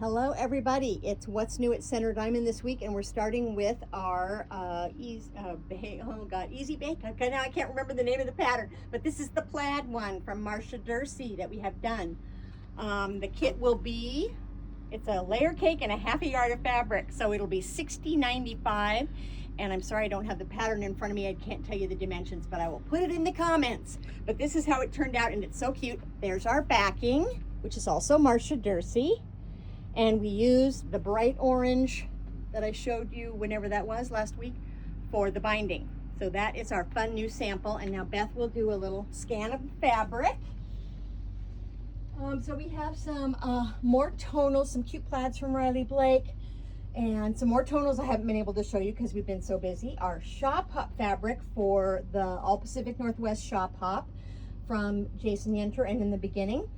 Hello everybody, it's What's New at Center Diamond this week, and we're starting with our easy bake. Okay, now I can't remember the name of the pattern, but this is the plaid one from Marcia Derse that we have done. The kit will be, it's a layer cake and a half a yard of fabric, so it'll be $60.95. And I'm sorry I don't have the pattern in front of me. I can't tell you the dimensions, but I will put it in the comments. But this is how it turned out, and it's so cute. There's our backing, which is also Marcia Derse. And we use the bright orange that I showed you whenever that was last week for the binding. So that is our fun new sample. And now Beth will do a little scan of the fabric. So we have some more tonals, some cute plaids from Riley Blake, and some more tonals I haven't been able to show you because we've been so busy. Our shop hop fabric for the All Pacific Northwest shop hop from Jason Yenter and In the Beginning.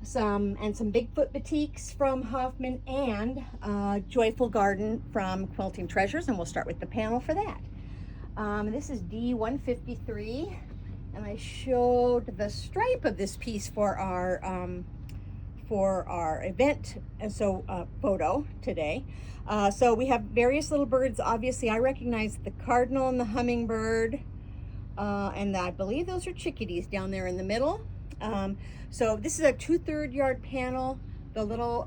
Some Bigfoot batiks from Hoffman, and Joyful Garden from Quilting Treasures, and we'll start with the panel for that. This is D153, and I showed the stripe of this piece for our event, and so photo today. So we have various little birds. Obviously, I recognize the cardinal and the hummingbird, and I believe those are chickadees down there in the middle. So this is a 2/3 yard panel. The little,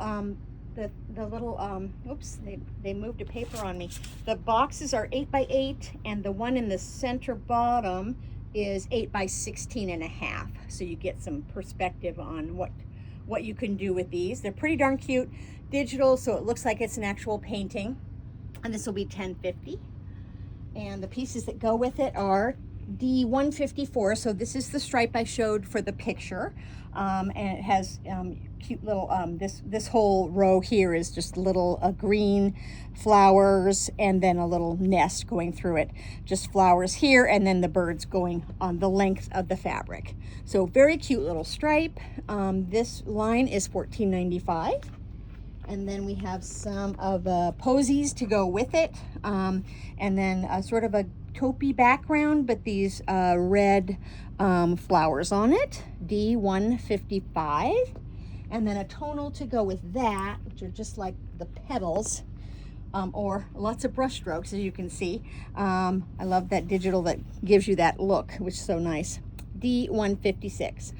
oops, they moved a paper on me. The boxes are 8 by 8, and the one in the center bottom is 8 by 16.5. So you get some perspective on what you can do with these. They're pretty darn cute. Digital, so it looks like it's an actual painting. And this will be $10.50. And the pieces that go with it are D154, so this is the stripe I showed for the picture, and it has cute little, this whole row here is just little green flowers, and then a little nest going through it, just flowers here, and then the birds going on the length of the fabric. So very cute little stripe. This line is $14.95. And then we have some of the posies to go with it, and then sort of a taupey background, but these red flowers on it, D155. And then a tonal to go with that, which are just like the petals, or lots of brush strokes, as you can see. I love that digital that gives you that look, which is so nice. D156.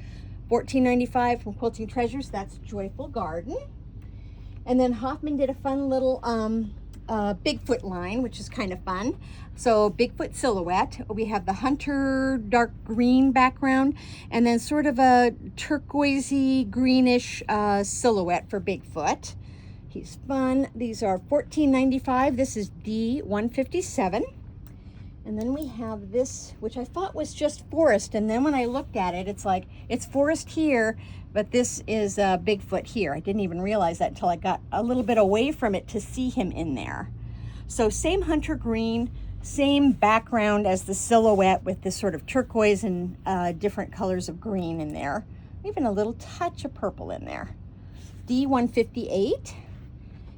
$14.95 from Quilting Treasures. That's Joyful Garden. And then Hoffman did a fun little Bigfoot line, which is kind of fun. So Bigfoot silhouette. We have the hunter dark green background, and then sort of a turquoisey greenish silhouette for Bigfoot. He's fun. These are $14.95. This is D157. And then we have this, which I thought was just forest, and then when I looked at it, it's like, it's forest here, but this is Bigfoot here. I didn't even realize that until I got a little bit away from it to see him in there. So same hunter green, same background as the silhouette with this sort of turquoise and different colors of green in there. Even a little touch of purple in there. D158.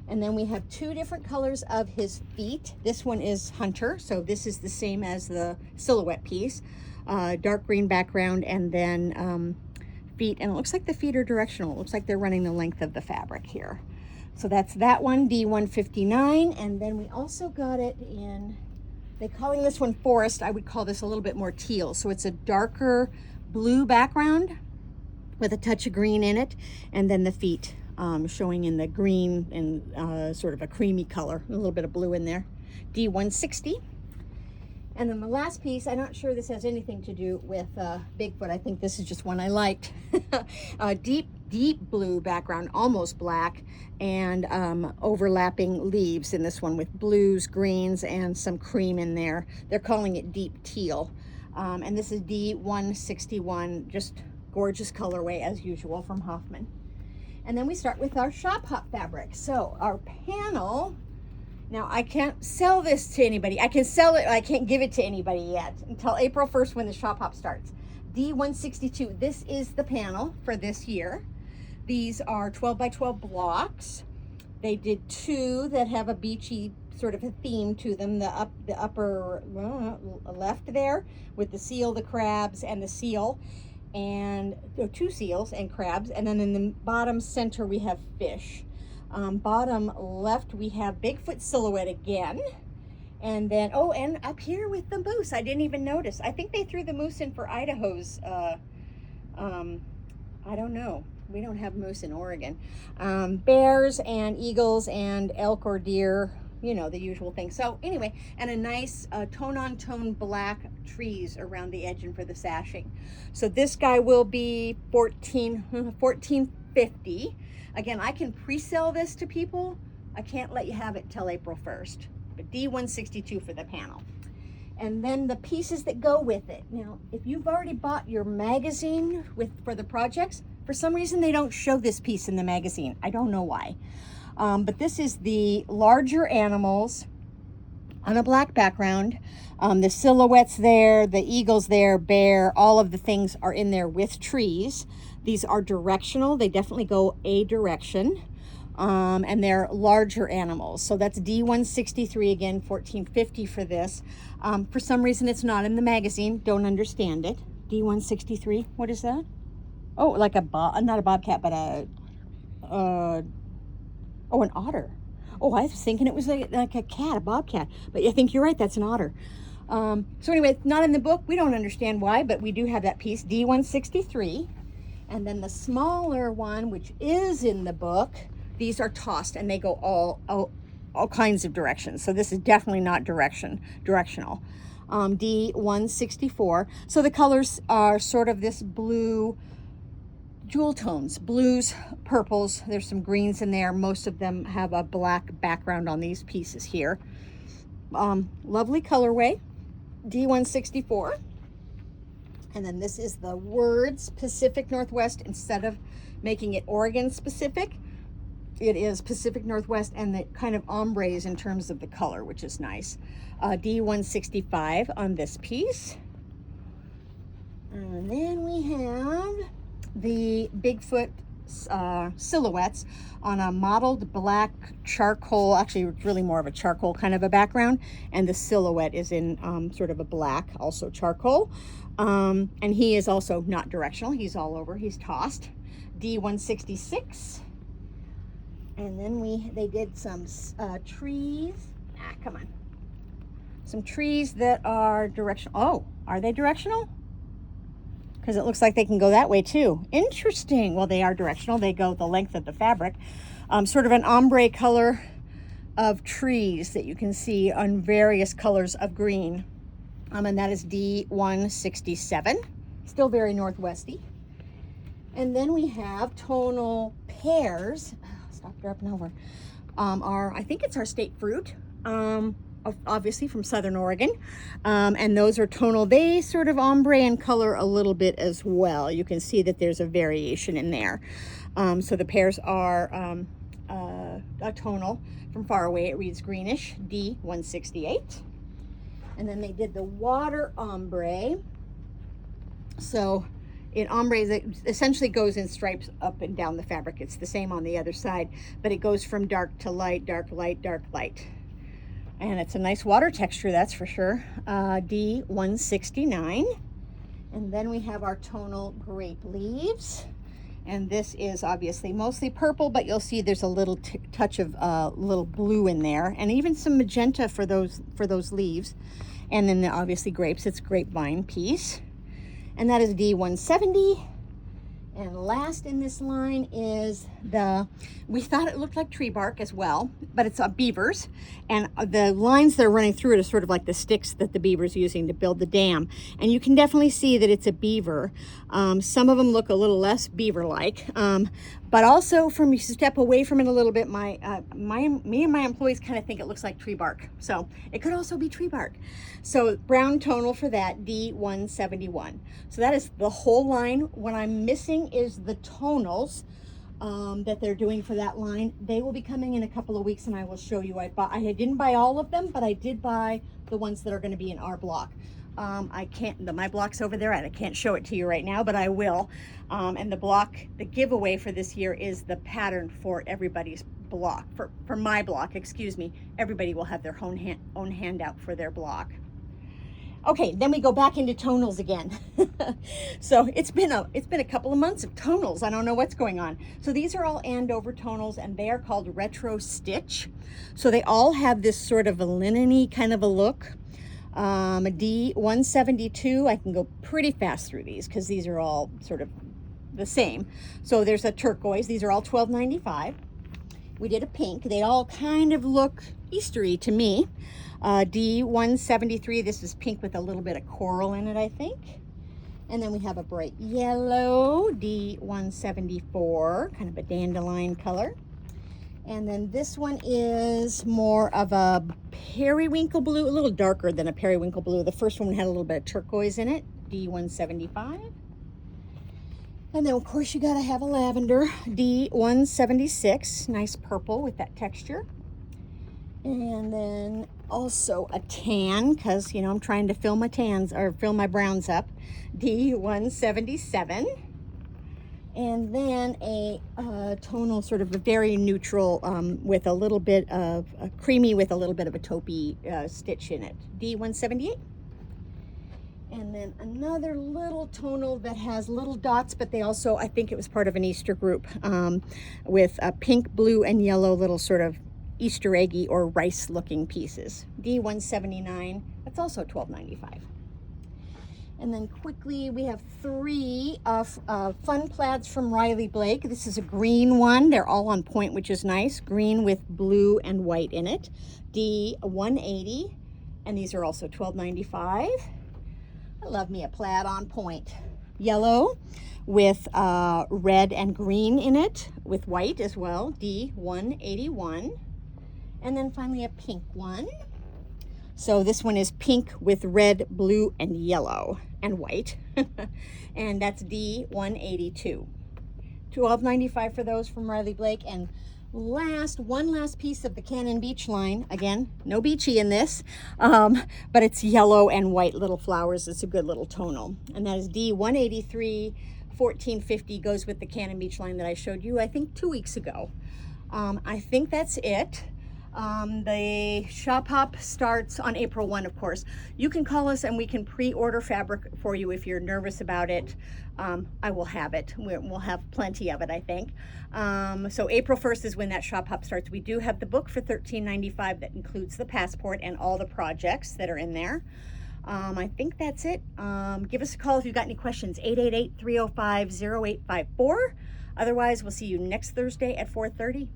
And then we have two different colors of his feet. This one is hunter, so this is the same as the silhouette piece. Dark green background, and then feet, and it looks like the feet are directional. It looks like they're running the length of the fabric here. So that's that one, D159. And then we also got it in, they're calling this one forest. I would call this a little bit more teal. So it's a darker blue background with a touch of green in it, and then the feet showing in the green and sort of a creamy color, a little bit of blue in there. D160. And then the last piece, I'm not sure this has anything to do with Bigfoot. I think this is just one I liked. Deep blue background, almost black, and overlapping leaves in this one with blues, greens, and some cream in there. They're calling it deep teal. And this is D161, just gorgeous colorway as usual from Hoffman. And then we start with our shop hop fabric. So our panel, now I can't sell this to anybody. I can sell it, I can't give it to anybody yet until April 1st when the shop hop starts. D162, this is the panel for this year. These are 12 by 12 blocks. They did two that have a beachy sort of a theme to them. The upper left there with the seal, the crabs, and the seal. And two seals and crabs, and then in the bottom center we have fish. Bottom left, we have Bigfoot silhouette again. And then, oh, and up here with the moose, I didn't even notice. I think they threw the moose in for Idaho's, I don't know. We don't have moose in Oregon. Bears and eagles and elk or deer, you know, the usual thing. So anyway, and a nice tone-on-tone black trees around the edge and for the sashing. So this guy will be $14.50. Again, I can pre-sell this to people. I can't let you have it till April 1st. But D162 for the panel. And then the pieces that go with it. Now, if you've already bought your magazine for the projects, for some reason they don't show this piece in the magazine. I don't know why. But this is the larger animals on a black background. The silhouettes there, the eagles there, bear, all of the things are in there with trees. These are directional. They definitely go a direction. And they're larger animals. So that's D163 again, $14.50 for this. For some reason it's not in the magazine. Don't understand it. D163, what is that? Oh, like not a bobcat, but oh, an otter. Oh, I was thinking it was like a cat, a bobcat. But I think you're right, that's an otter. So anyway, it's not in the book. We don't understand why, but we do have that piece, D163. And then the smaller one, which is in the book, these are tossed and they go all kinds of directions. So this is definitely not directional. D164. So the colors are sort of this blue, jewel tones, blues, purples. There's some greens in there. Most of them have a black background on these pieces here. Lovely colorway, D164. And then this is the words Pacific Northwest. Instead of making it Oregon specific, it is Pacific Northwest, and the kind of ombres in terms of the color, which is nice. D165 on this piece. And then we have the Bigfoot silhouettes on a mottled black charcoal, actually it's really more of a charcoal kind of a background, and the silhouette is in sort of a black, also charcoal. And he is also not directional, he's all over, he's tossed. D166. And then they did some trees. Come on. Some trees that are directional. Oh, are they directional? Because it looks like they can go that way too. Interesting. Well, they are directional. They go the length of the fabric. Sort of an ombre color of trees that you can see on various colors of green. And that is D167. Still very northwesty. And then we have tonal pears. Stop, drop, and over. I think it's our state fruit, obviously from Southern Oregon. And those are tonal. They sort of ombre and color a little bit as well. You can see that there's a variation in there. So the pears are a tonal. From far away, it reads greenish, D168. And then they did the water ombre. So it ombres, it essentially goes in stripes up and down the fabric. It's the same on the other side, but it goes from dark to light, dark, light, dark, light. And it's a nice water texture, that's for sure. D169. And then we have our tonal grape leaves. And this is obviously mostly purple, but you'll see there's a little touch of little blue in there, and even some magenta for those leaves. And then obviously grapes, it's grapevine piece. And that is D170. And last in this line is we thought it looked like tree bark as well, but it's beavers. And the lines that are running through it are sort of like the sticks that the beaver's using to build the dam. And you can definitely see that it's a beaver. Some of them look a little less beaver-like. But also, from you step away from it a little bit, me and my employees kind of think it looks like tree bark. So it could also be tree bark. So brown tonal for that, D171. So that is the whole line. What I'm missing is the tonals that they're doing for that line. They will be coming in a couple of weeks, and I will show you. I didn't buy all of them, but I did buy the ones that are going to be in our block. My block's over there, and I can't show it to you right now, but I will. And the giveaway for this year is the pattern for everybody's block. For my block, excuse me, everybody will have their own handout for their block. Okay, then we go back into tonals again. So it's been a couple of months of tonals. I don't know what's going on. So these are all Andover tonals, and they are called retro stitch. So they all have this sort of a linen-y kind of a look. A D172. I can go pretty fast through these because these are all sort of the same. So there's a turquoise. These are all $12.95. We did a pink. They all kind of look Eastery to me. D173, this is pink with a little bit of coral in it, I think. And then we have a bright yellow, D174, kind of a dandelion color. And then this one is more of a periwinkle blue, a little darker than a periwinkle blue. The first one had a little bit of turquoise in it, D175. And then of course you gotta have a lavender, D176, nice purple with that texture. And then also a tan, because you know I'm trying to fill my tans or fill my browns up, D177. And then a tonal, sort of a very neutral with a little bit of a creamy with a little bit of a taupey stitch in it, D178. And then another little tonal that has little dots, but they also, I think it was part of an Easter group, with a pink, blue, and yellow little sort of Easter eggy or rice looking pieces. D179, that's also $12.95. And then quickly we have three fun plaids from Riley Blake. This is a green one. They're all on point, which is nice. Green with blue and white in it. D180, and these are also $12.95. I love me a plaid on point. Yellow with red and green in it, with white as well, D181. And then finally a pink one. So this one is pink with red, blue, and yellow, and white. And that's D182. $12.95 for those from Riley Blake. And one last piece of the Cannon Beach line. Again, no beachy in this, but it's yellow and white little flowers. It's a good little tonal. And that is D183, $14.50, goes with the Cannon Beach line that I showed you, I think 2 weeks ago. I think that's it. The shop hop starts on April 1, of course. You can call us and we can pre-order fabric for you if you're nervous about it. I will have it. We'll have plenty of it, I think. So April 1st is when that shop hop starts. We do have the book for $13.95 that includes the passport and all the projects that are in there. I think that's it. Give us a call if you've got any questions, 888-305-0854. Otherwise, we'll see you next Thursday at 4:30.